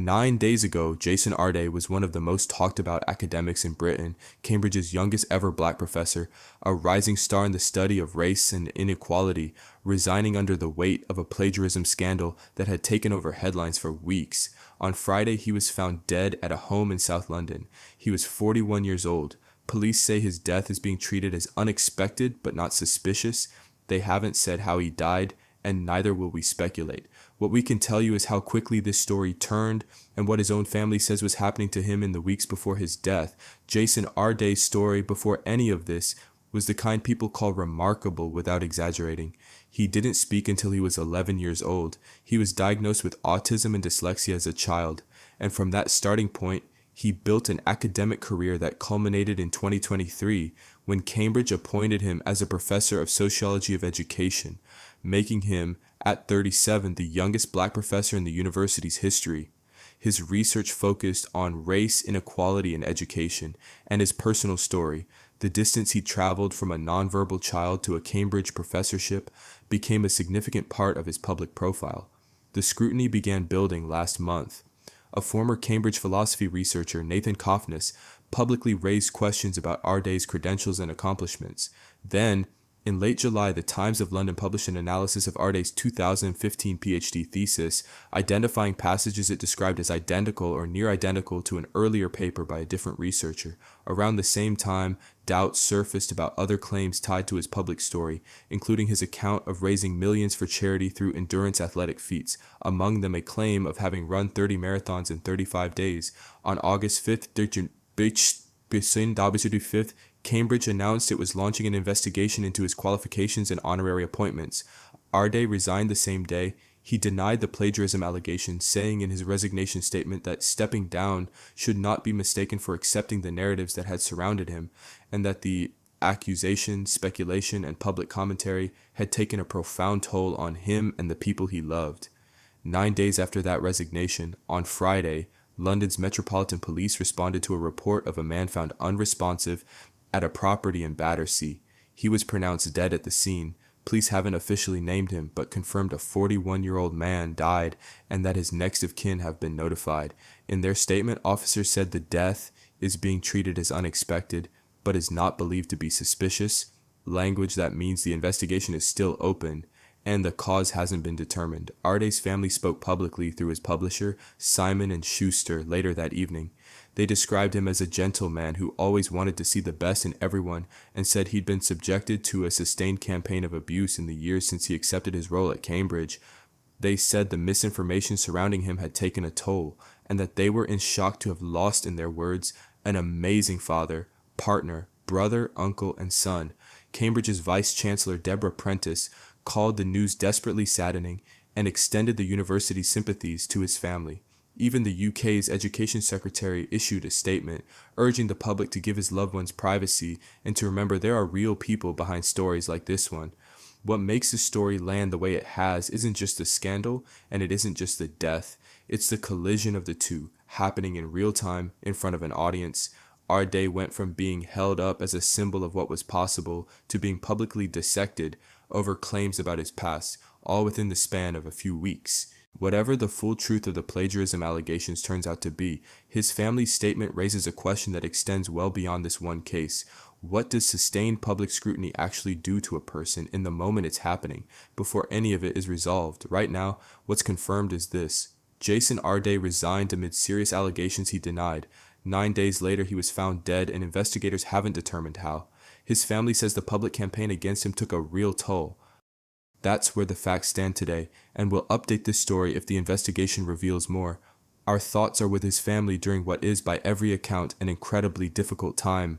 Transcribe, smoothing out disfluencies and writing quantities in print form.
9 days ago, Jason Arday was one of the most talked about academics in Britain, Cambridge's youngest ever black professor, a rising star in the study of race and inequality, resigning under the weight of a plagiarism scandal that had taken over headlines for weeks. On Friday, he was found dead at a home in South London. He was 41 years old. Police say his death is being treated as unexpected but not suspicious. They haven't said how he died, and neither will we speculate. What we can tell you is how quickly this story turned and what his own family says was happening to him in the weeks before his death. Jason Arday's story before any of this was the kind people call remarkable without exaggerating. He didn't speak until he was 11 years old. He was diagnosed with autism and dyslexia as a child, and from that starting point, he built an academic career that culminated in 2023 when Cambridge appointed him as a professor of sociology of education, making him, at 37, the youngest black professor in the university's history. His research focused on race inequality in education and his personal story. The distance he traveled from a nonverbal child to a Cambridge professorship became a significant part of his public profile. The scrutiny began building last month. A former Cambridge philosophy researcher, Nathan Kofnas, publicly raised questions about Arday's credentials and accomplishments. Then, in late July, the Times of London published an analysis of Arday's 2015 PhD thesis, identifying passages it described as identical or near identical to an earlier paper by a different researcher. Around the same time, doubts surfaced about other claims tied to his public story, including his account of raising millions for charity through endurance athletic feats, among them a claim of having run 30 marathons in 35 days. On August 5th, Cambridge announced it was launching an investigation into his qualifications and honorary appointments. Arday resigned the same day. He denied the plagiarism allegation, saying in his resignation statement that stepping down should not be mistaken for accepting the narratives that had surrounded him, and that the accusation, speculation, and public commentary had taken a profound toll on him and the people he loved. 9 days after that resignation, on Friday, London's Metropolitan Police responded to a report of a man found unresponsive at a property in Battersea. He was pronounced dead at the scene. Police haven't officially named him, but confirmed a 41-year-old man died and that his next of kin have been notified. In their statement, officers said the death is being treated as unexpected, but is not believed to be suspicious, language that means the investigation is still open and the cause hasn't been determined. Arday's family spoke publicly through his publisher, Simon & Schuster, later that evening. They described him as a gentleman who always wanted to see the best in everyone and said he'd been subjected to a sustained campaign of abuse in the years since he accepted his role at Cambridge. They said the misinformation surrounding him had taken a toll and that they were in shock to have lost, in their words, an amazing father, partner, brother, uncle, and son. Cambridge's Vice-Chancellor Deborah Prentice called the news desperately saddening and extended the university's sympathies to his family. Even the UK's Education Secretary issued a statement urging the public to give his loved ones privacy and to remember there are real people behind stories like this one. What makes the story land the way it has isn't just the scandal, and it isn't just the death. It's the collision of the two, happening in real time in front of an audience. Arday went from being held up as a symbol of what was possible to being publicly dissected over claims about his past, all within the span of a few weeks. Whatever the full truth of the plagiarism allegations turns out to be, his family's statement raises a question that extends well beyond this one case. What does sustained public scrutiny actually do to a person in the moment it's happening, before any of it is resolved? Right now, what's confirmed is this. Jason Arday resigned amid serious allegations he denied. 9 days later, he was found dead, and investigators haven't determined how. His family says the public campaign against him took a real toll. That's where the facts stand today, and we'll update this story if the investigation reveals more. Our thoughts are with his family during what is, by every account, an incredibly difficult time.